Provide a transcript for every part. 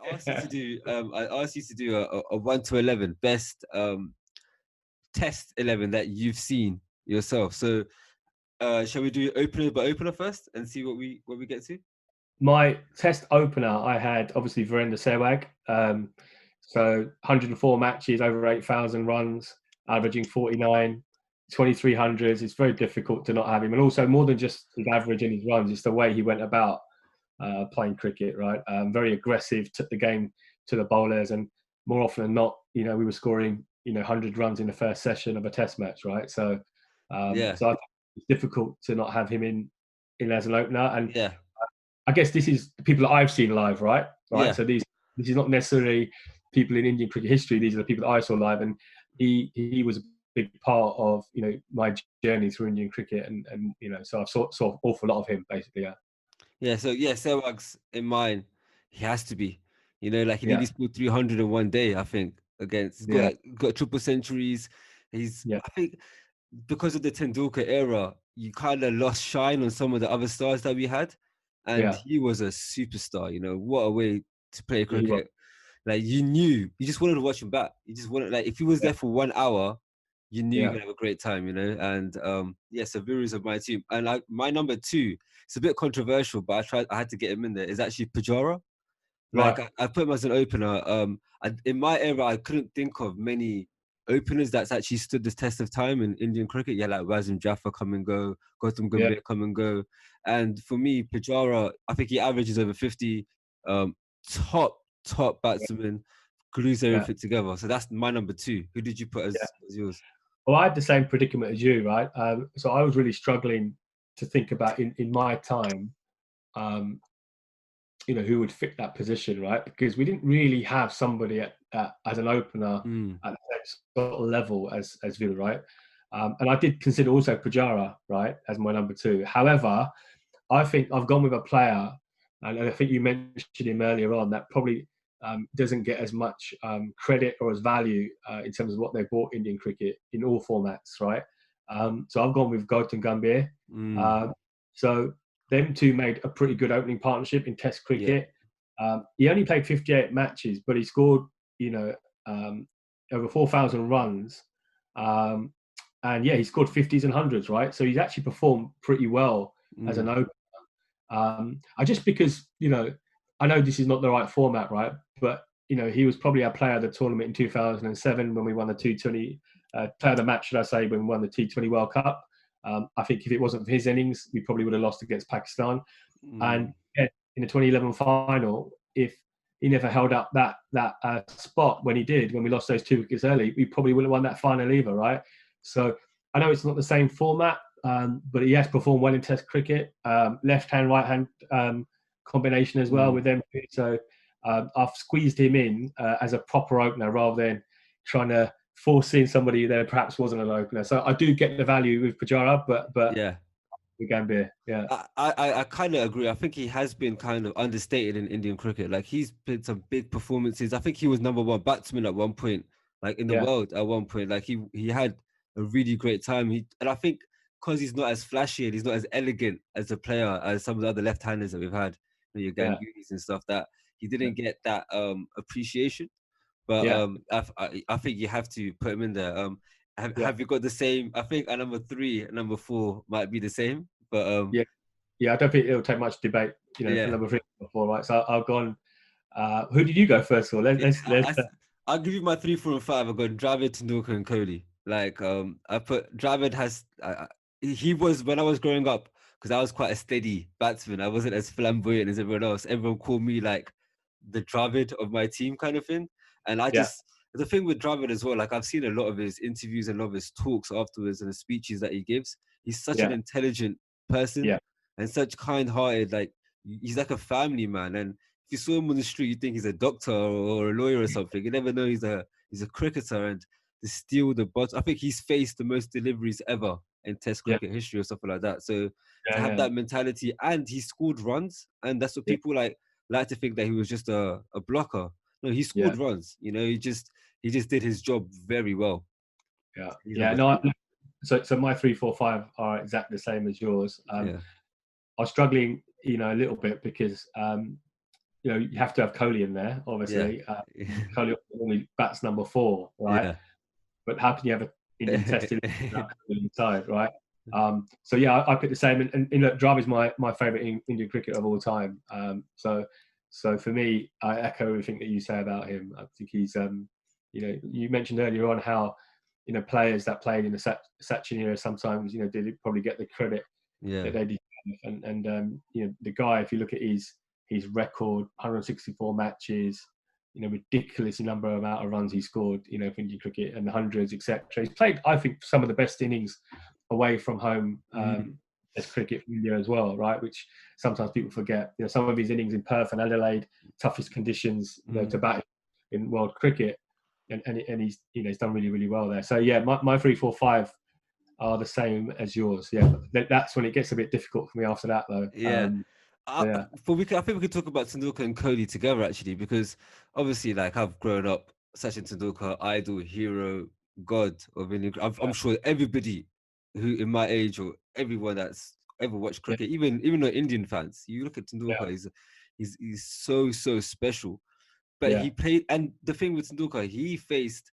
I asked you to do a 1 to 11 best test 11 that you've seen yourself. So shall we do opener by opener first and see what we get to? My test opener, I had obviously Virender Sehwag. So 104 matches, over 8,000 runs, averaging 49, 2300s. It's very difficult to not have him. And also more than just his average and his runs, it's the way he went about playing cricket, right? Very aggressive, took the game to the bowlers, and more often than not, we were scoring, 100 runs in the first session of a test match, right? So, Yeah. so I think it's difficult to not have him in as an opener. And Yeah. I guess this is the people that I've seen live, right? Yeah. So this is not necessarily people in Indian cricket history. These are the people that I saw live, and he was a big part of my journey through Indian cricket, and so I've saw an awful lot of him basically. Yeah. Yeah. So yeah, Sehwag's in mine. He has to be. Like he Yeah. nearly scored 300 in one day. I think against he's got triple centuries. I think because of the Tendulkar era, you kind of lost shine on some of the other stars that we had, and he was a superstar. What a way to play cricket. Like you just wanted to watch him back. You just wanted, like, if he was there for 1 hour, you knew you're gonna have a great time. And so Viru's of my team, and like my number two. It's a bit controversial, but I had to get him in there. Is actually Pujara. Like I put him as an opener. In my era, I couldn't think of many openers that's actually stood the test of time in Indian cricket. Yeah, like Wasim Jaffer come and go, Gautam Gambhir come and go. And for me, Pujara, I think he averages over 50. Top batsman, glues everything together. So that's my number two. Who did you put as yours? Well, I had the same predicament as you, right? So I was really struggling to think about in my time, who would fit that position, right? Because we didn't really have somebody as an opener at that sort of level as Viru, right? And I did consider also Pujara, right, as my number two. However, I think I've gone with a player, and I think you mentioned him earlier on, that probably doesn't get as much credit or as value in terms of what they brought Indian cricket in all formats, right? So I've gone with Gautam Gambhir. So them two made a pretty good opening partnership in Test cricket. He only played 58 matches, but he scored, over 4,000 runs. And he scored 50s and 100s, right? So he's actually performed pretty well as an opener. I just because, I know this is not the right format, right? But, he was probably our player of the tournament in 2007 when we won the T20, player of the match, should I say, when we won the T20 World Cup. I think if it wasn't for his innings, we probably would have lost against Pakistan. And in the 2011 final, if he never held up that spot when he did, when we lost those 2 wickets early, we probably wouldn't have won that final either, right? So I know it's not the same format, but he has performed well in Test cricket, left-hand, right-hand combination as well with them. So I've squeezed him in as a proper opener rather than trying to force in somebody that perhaps wasn't an opener. So I do get the value with Pujara, but with Gambhir, I kind of agree. I think he has been kind of understated in Indian cricket. Like he's been some big performances. I think he was number one batsman at one point, like in the world at one point. Like he had a really great time. And I think because he's not as flashy and he's not as elegant as a player as some of the other left-handers that we've had, your Gangulis and stuff, that he didn't get that appreciation. But I think you have to put him in there. Have you got the same? I think at number 3 and number 4 might be the same. But I don't think it'll take much debate, for number 3 and 4, right? So I've gone. Who did you go first of all? I'll give you my 3, 4, and 5. I've got Dravid, Tendulkar, and Kohli. Like I put Dravid has. He was, when I was growing up, because I was quite a steady batsman. I wasn't as flamboyant as everyone else. Everyone called me like the Dravid of my team, kind of thing. And I just, the thing with Dravid as well, like I've seen a lot of his interviews and a lot of his talks afterwards and the speeches that he gives. He's such an intelligent person and such kind-hearted. Like he's like a family man. And if you saw him on the street, you think he's a doctor or a lawyer or something. You never know he's a cricketer. And to steal the bot, I think he's faced the most deliveries ever in Test cricket history or something like that. So to have that mentality, and he scored runs, and that's what people like to think that he was just a blocker. No, he scored runs. He just did his job very well. No. So my 3, 4, 5 are exactly the same as yours. I was struggling, a little bit because you have to have Kohli in there, obviously. Yeah. Kohli only bats number 4, right? Yeah. But how can you have an Indian Test inside, right? So yeah, I picked the same. And look, Dravid's my favourite Indian cricketer of all time. So for me, I echo everything that you say about him. I think he's, you mentioned earlier on how, players that played in the Sachin era sometimes, did probably get the credit that they deserve. And the guy, if you look at his record, 164 matches, ridiculous amount of runs he scored, for Indian cricket, and the hundreds, etc. He's played, I think, some of the best innings away from home as cricket from India as well, right? Which sometimes people forget. Some of his innings in Perth and Adelaide, toughest conditions, to bat in world cricket, and he's done really, really well there. So yeah, my 3, 4, 5 are the same as yours. Yeah, that's when it gets a bit difficult for me after that, though. Yeah. Yeah. I think we could talk about Tendulkar and Kohli together, actually, because obviously, like, I've grown up Sachin Tendulkar, idol, hero, god of Indian. I'm sure everybody who in my age, or everyone that's ever watched cricket, even though Indian fans, you look at Tendulkar, he's so special. But he played, and the thing with Tendulkar, he faced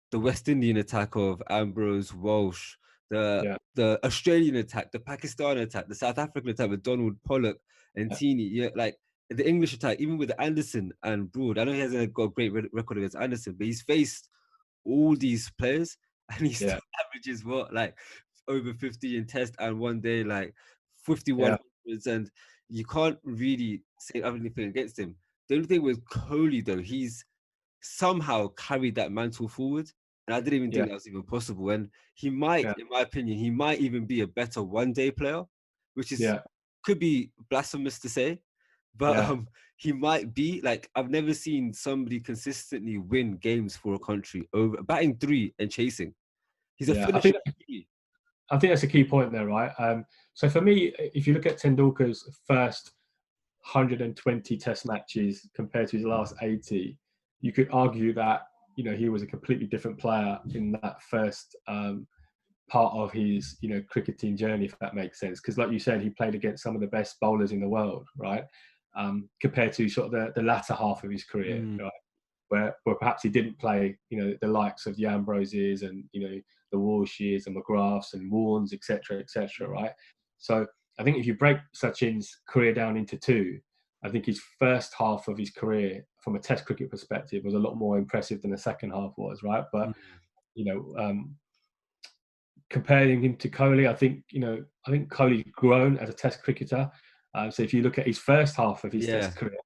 the West Indian attack of Ambrose, Walsh, the Australian attack, the Pakistan attack, the South African attack with Donald, Pollock, and Teeny. Yeah, like the English attack, even with Anderson and Broad. I know he hasn't got a great record against Anderson, but he's faced all these players, and he still averages like over 50 in Test, and one day like 51 hundreds, and you can't really say anything against him. The only thing with Kohli, though, he's somehow carried that mantle forward. And I didn't even think that was even possible. And he might, in my opinion, he might even be a better one-day player, which is could be blasphemous to say, but he might be. Like, I've never seen somebody consistently win games for a country over batting 3 and chasing. He's a finisher. I think that's a key point there, right? So for me, if you look at Tendulkar's first 120 Test matches compared to his last 80, you could argue that he was a completely different player in that first part of his cricketing journey, if that makes sense. Because, like you said, he played against some of the best bowlers in the world, right? Compared to sort of the latter half of his career, right? Where perhaps he didn't play, the likes of the Ambroses and the Walshes and McGraths and Warnes, etc., right? So I think if you break Sachin's career down into 2, I think his first half of his career, from a Test cricket perspective, was a lot more impressive than the second half was, right? But comparing him to Kohli, I think Kohli's grown as a Test cricketer. So if you look at his first half of his Test career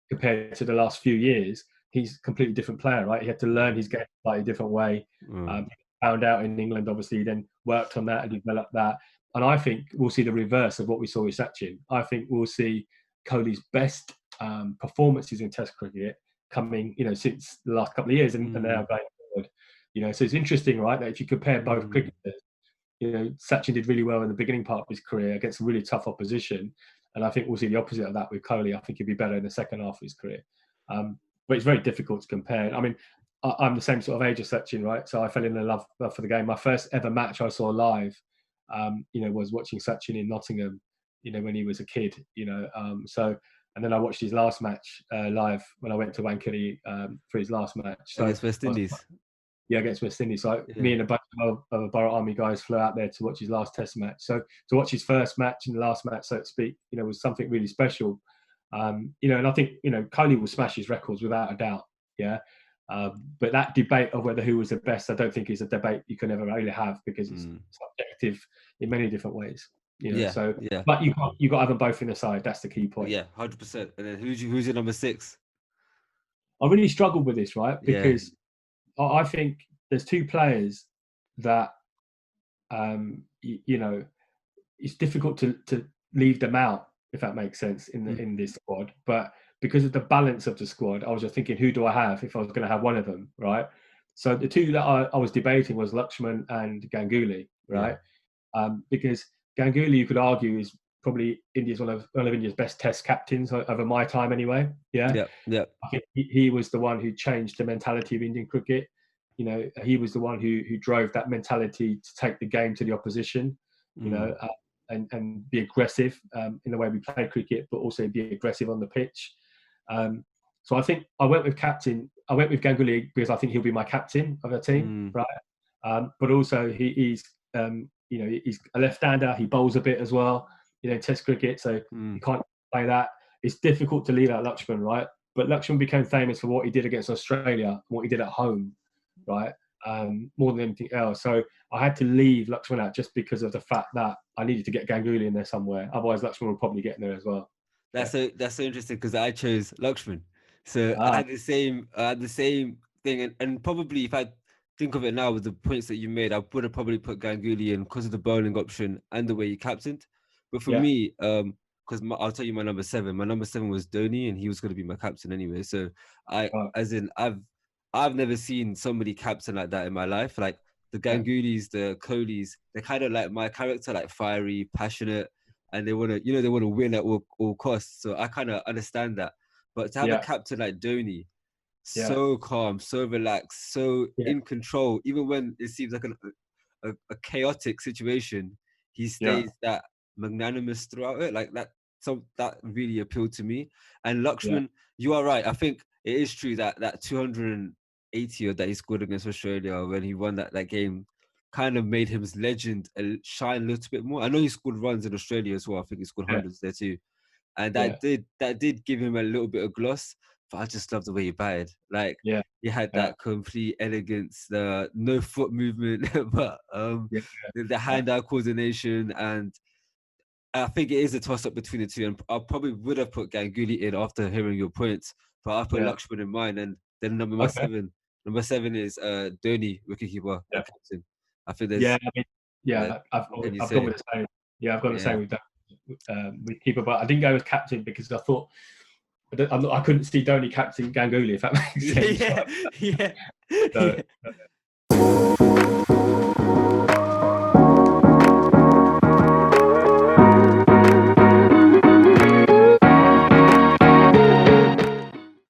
compared to the last few years, he's a completely different player, right? He had to learn his game a slightly different way. Found out in England, obviously, then worked on that and developed that. And I think we'll see the reverse of what we saw with Sachin. I think we'll see Kohli's best performances in Test cricket coming, since the last couple of years and now going forward. So it's interesting, right, that if you compare both cricketers, Sachin did really well in the beginning part of his career against really tough opposition, and I think we'll see the opposite of that with Kohli. I think he'll be better in the second half of his career. But it's very difficult to compare. I mean, I'm the same sort of age as Sachin, right? So I fell in love for the game. My first ever match I saw live, was watching Sachin in Nottingham, when he was a kid, and then I watched his last match live when I went to Wankhede for his last match. So against West Indies. Against West Indies. So me and a bunch of Borough Army guys flew out there to watch his last Test match. So to watch his first match and the last match, so to speak, was something really special. And I think, Kohli will smash his records without a doubt. But that debate of who was the best, I don't think is a debate you can ever really have, because it's subjective in many different ways. But you got to have them both in the side. That's the key point. 100%. And then who's your number 6? I really struggled with this, right? Because I think there's 2 players that, it's difficult to leave them out, if that makes sense, in this squad. But because of the balance of the squad, I was just thinking, who do I have if I was going to have one of them, right? So the 2 that I was debating was Lakshman and Ganguly, right? Because Ganguly, you could argue, is probably one of India's best Test captains over my time, anyway. I think he was the one who changed the mentality of Indian cricket. He was the one who drove that mentality to take the game to the opposition. And be aggressive in the way we play cricket, but also be aggressive on the pitch. So I think I went with Ganguly because I think he'll be my captain of the team, right? But also he's he's a left-hander. He bowls a bit as well. Test cricket, so you can't play that. It's difficult to leave out Lakshman, right? But Lakshman became famous for what he did against Australia and what he did at home, right? More than anything else. So I had to leave Lakshman out just because of the fact that I needed to get Ganguly in there somewhere. Otherwise, Lakshman would probably get in there as well. That's so interesting because I chose Lakshman. So I had the same thing, and probably if I think of it now with the points that you made, I would have probably put Ganguly in because of the bowling option and the way he captained. But for me, because I'll tell you my number 7. My number 7 was Dhoni, and he was going to be my captain anyway. So I've never seen somebody captain like that in my life. Like the Gangulys, the Kohlis, they're kind of like my character, like fiery, passionate, and they want to win at all costs. So I kind of understand that. But to have a captain like Dhoni, so calm, so relaxed, so in control, even when it seems like a chaotic situation, he stays that magnanimous throughout it. Like that, so that really appealed to me. And Lakshman, you are right. I think it is true that 280 that he scored against Australia when he won that game kind of made his legend shine a little bit more. I know he scored runs in Australia as well. I think he scored hundreds there too. And that did give him a little bit of gloss, but I just love the way he batted. Like he had that complete elegance, the no foot movement, but the hand-eye coordination, and I think it is a toss-up between the two. And I probably would have put Ganguly in after hearing your points, but I put Lakshman in mine. And then number 7 is Dhoni, wicketkeeper and captain. I think there's I've gone with the same. Yeah, I've gone the same with that. With keeper, but I didn't go with captain because I thought I couldn't see Dhoni captain Ganguly, if that makes sense.